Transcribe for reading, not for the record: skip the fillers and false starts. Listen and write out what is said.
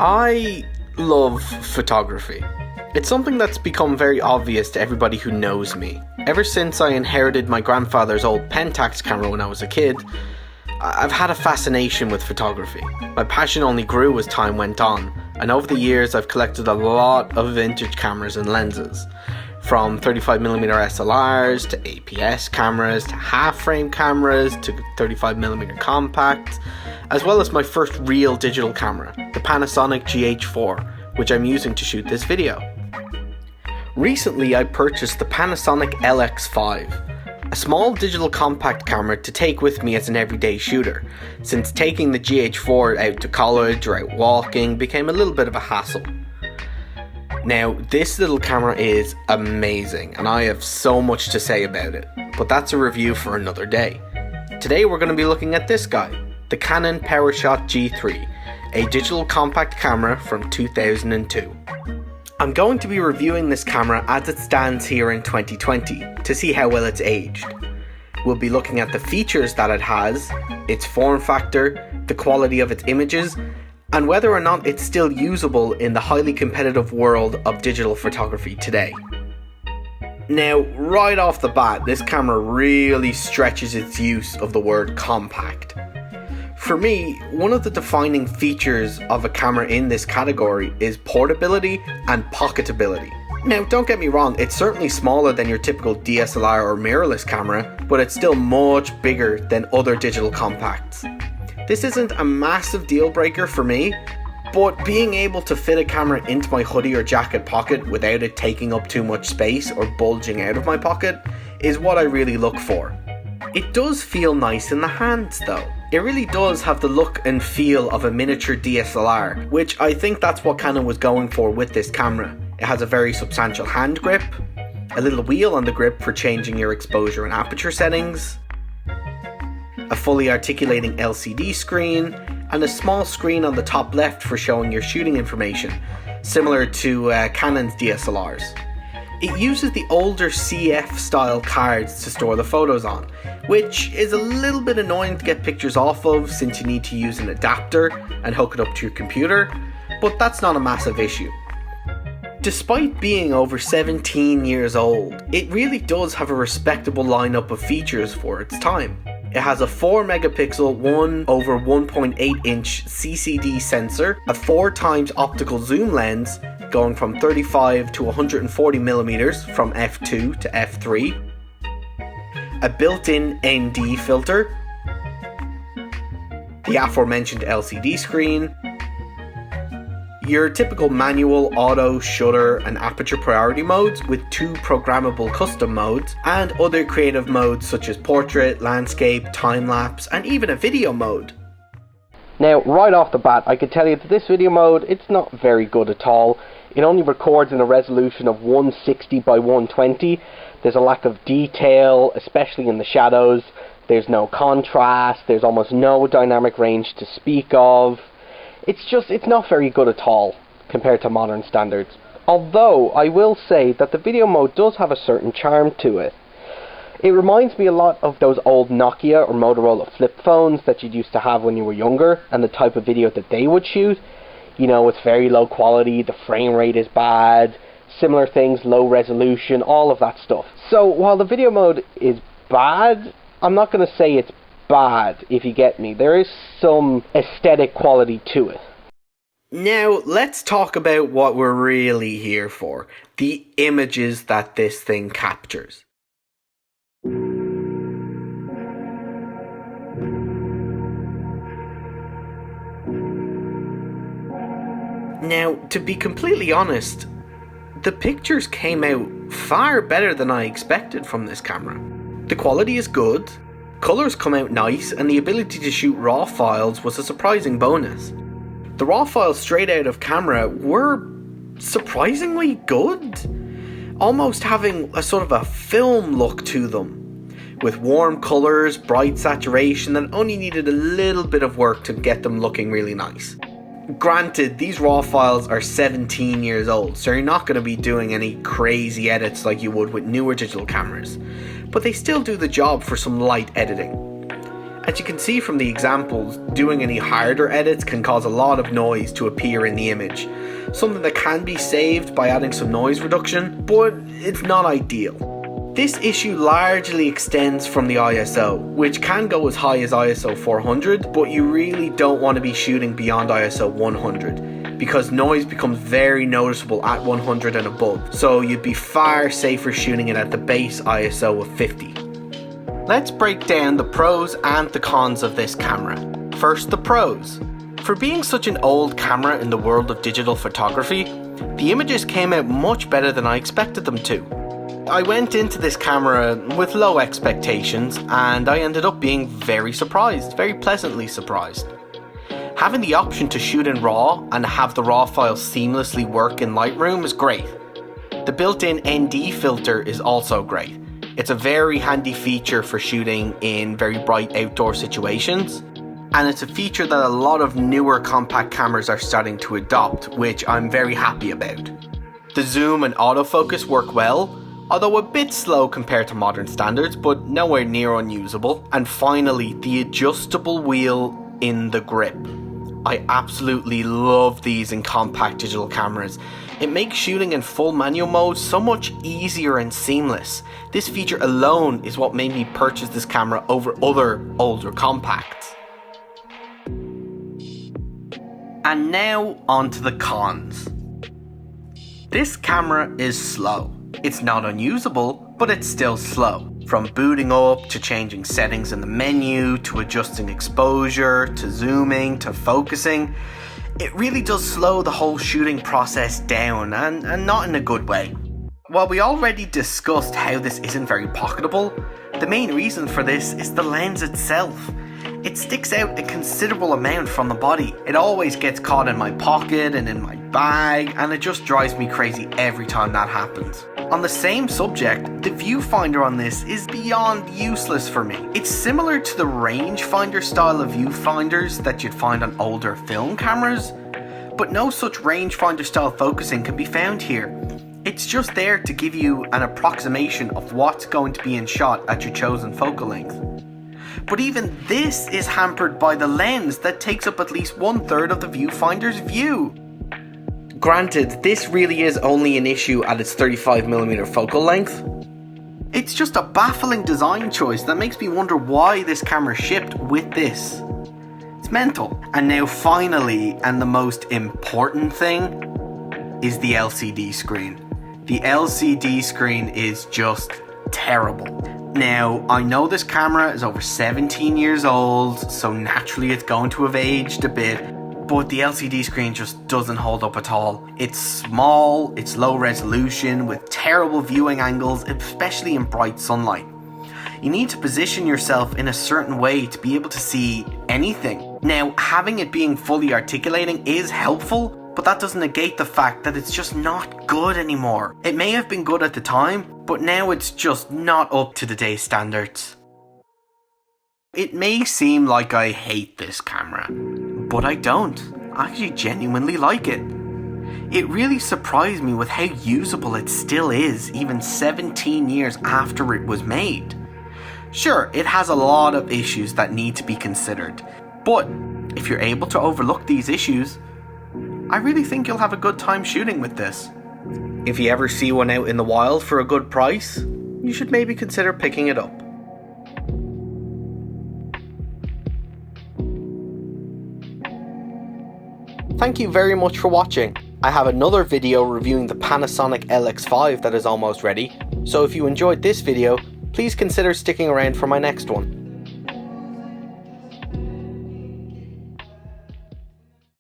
I love photography. It's something that's become very obvious to everybody who knows me. Ever since I inherited my grandfather's old Pentax camera when I was a kid, I've had a fascination with photography. My passion only grew as time went on, and over the years I've collected a lot of vintage cameras and lenses. From 35mm SLRs to APS cameras to half-frame cameras to 35mm compacts, as well as my first real digital camera, the Panasonic GH4, which I'm using to shoot this video. Recently I purchased the Panasonic LX5, a small digital compact camera to take with me as an everyday shooter, since taking the GH4 out to college or out walking became a little bit of a hassle. Now, this little camera is amazing, and I have so much to say about it, but that's a review for another day. Today we're going to be looking at this guy, the Canon Powershot G3, a digital compact camera from 2002. I'm going to be reviewing this camera as it stands here in 2020 to see how well it's aged. We'll be looking at the features that it has, its form factor, the quality of its images, and whether or not it's still usable in the highly competitive world of digital photography today. Now, right off the bat, this camera really stretches its use of the word compact. For me, one of the defining features of a camera in this category is portability and pocketability. Now, don't get me wrong, it's certainly smaller than your typical DSLR or mirrorless camera, but it's still much bigger than other digital compacts. This isn't a massive deal breaker for me, but being able to fit a camera into my hoodie or jacket pocket without it taking up too much space or bulging out of my pocket is what I really look for. It does feel nice in the hands though. It really does have the look and feel of a miniature DSLR, which I think that's what Canon was going for with this camera. It has a very substantial hand grip, a little wheel on the grip for changing your exposure and aperture settings, a fully articulating LCD screen, and a small screen on the top left for showing your shooting information, similar to Canon's DSLRs. It uses the older CF style cards to store the photos on, which is a little bit annoying to get pictures off of since you need to use an adapter and hook it up to your computer, but that's not a massive issue. Despite being over 17 years old, it really does have a respectable lineup of features for its time. It has a 4 megapixel 1/1.8 inch CCD sensor, a 4x optical zoom lens going from 35 to 140 millimeters from f2 to f3, a built-in ND filter, the aforementioned LCD screen, your typical manual, auto, shutter and aperture priority modes with 2 programmable custom modes, and other creative modes such as portrait, landscape, time-lapse and even a video mode. Now, right off the bat, I can tell you that this video mode, it's not very good at all. It only records in a resolution of 160 by 120. There's a lack of detail, especially in the shadows. There's no contrast. There's almost no dynamic range to speak of. It's not very good at all compared to modern standards. Although, I will say that the video mode does have a certain charm to it. It reminds me a lot of those old Nokia or Motorola flip phones that you used to have when you were younger, and the type of video that they would shoot. You know, it's very low quality, the frame rate is bad, similar things, low resolution, all of that stuff. So while the video mode is bad, I'm not going to say it's bad, if you get me. There is some aesthetic quality to it. Now, let's talk about what we're really here for. The images that this thing captures. Now, to be completely honest, the pictures came out far better than I expected from this camera. The quality is good, colours come out nice, and the ability to shoot RAW files was a surprising bonus. The RAW files straight out of camera were surprisingly good, almost having a sort of a film look to them, with warm colours, bright saturation, that only needed a little bit of work to get them looking really nice. Granted, these RAW files are 17 years old, so you're not going to be doing any crazy edits like you would with newer digital cameras, but they still do the job for some light editing. As you can see from the examples, doing any harder edits can cause a lot of noise to appear in the image. Something that can be saved by adding some noise reduction, but it's not ideal. This issue largely extends from the ISO, which can go as high as ISO 400, but you really don't want to be shooting beyond ISO 100, because noise becomes very noticeable at 100 and above, so you'd be far safer shooting it at the base ISO of 50. Let's break down the pros and the cons of this camera. First, the pros. For being such an old camera in the world of digital photography, the images came out much better than I expected them to. I went into this camera with low expectations and I ended up being very surprised, very pleasantly surprised. Having the option to shoot in RAW and have the RAW file seamlessly work in Lightroom is great. The built-in ND filter is also great. It's a very handy feature for shooting in very bright outdoor situations, and it's a feature that a lot of newer compact cameras are starting to adopt, which I'm very happy about. The zoom and autofocus work well, although a bit slow compared to modern standards, but nowhere near unusable. And finally, the adjustable wheel in the grip. I absolutely love these in compact digital cameras. It makes shooting in full manual mode so much easier and seamless. This feature alone is what made me purchase this camera over other older compacts. And now on to the cons. This camera is slow. It's not unusable, but it's still slow. From booting up, to changing settings in the menu, to adjusting exposure, to zooming, to focusing, it really does slow the whole shooting process down, and not in a good way. While we already discussed how this isn't very pocketable, the main reason for this is the lens itself. It sticks out a considerable amount from the body. It always gets caught in my pocket and in my bag, and it just drives me crazy every time that happens. On the same subject, the viewfinder on this is beyond useless for me. It's similar to the rangefinder style of viewfinders that you'd find on older film cameras, but no such rangefinder style focusing can be found here. It's just there to give you an approximation of what's going to be in shot at your chosen focal length. But even this is hampered by the lens that takes up at least 1/3 of the viewfinder's view. Granted, this really is only an issue at its 35mm focal length. It's just a baffling design choice that makes me wonder why this camera shipped with this. It's mental. And now finally, and the most important thing, is the LCD screen. The LCD screen is just terrible. Now, I know this camera is over 17 years old, so naturally it's going to have aged a bit, but the LCD screen just doesn't hold up at all. It's small, it's low resolution, with terrible viewing angles, especially in bright sunlight. You need to position yourself in a certain way to be able to see anything. Now, having it being fully articulating is helpful, but that doesn't negate the fact that it's just not good anymore. It may have been good at the time, but now it's just not up to today's standards. It may seem like I hate this camera, but I don't. I actually genuinely like it. It really surprised me with how usable it still is, even 17 years after it was made. Sure, it has a lot of issues that need to be considered, but if you're able to overlook these issues, I really think you'll have a good time shooting with this. If you ever see one out in the wild for a good price, you should maybe consider picking it up. Thank you very much for watching. I have another video reviewing the Panasonic LX5 that is almost ready, so if you enjoyed this video, please consider sticking around for my next one.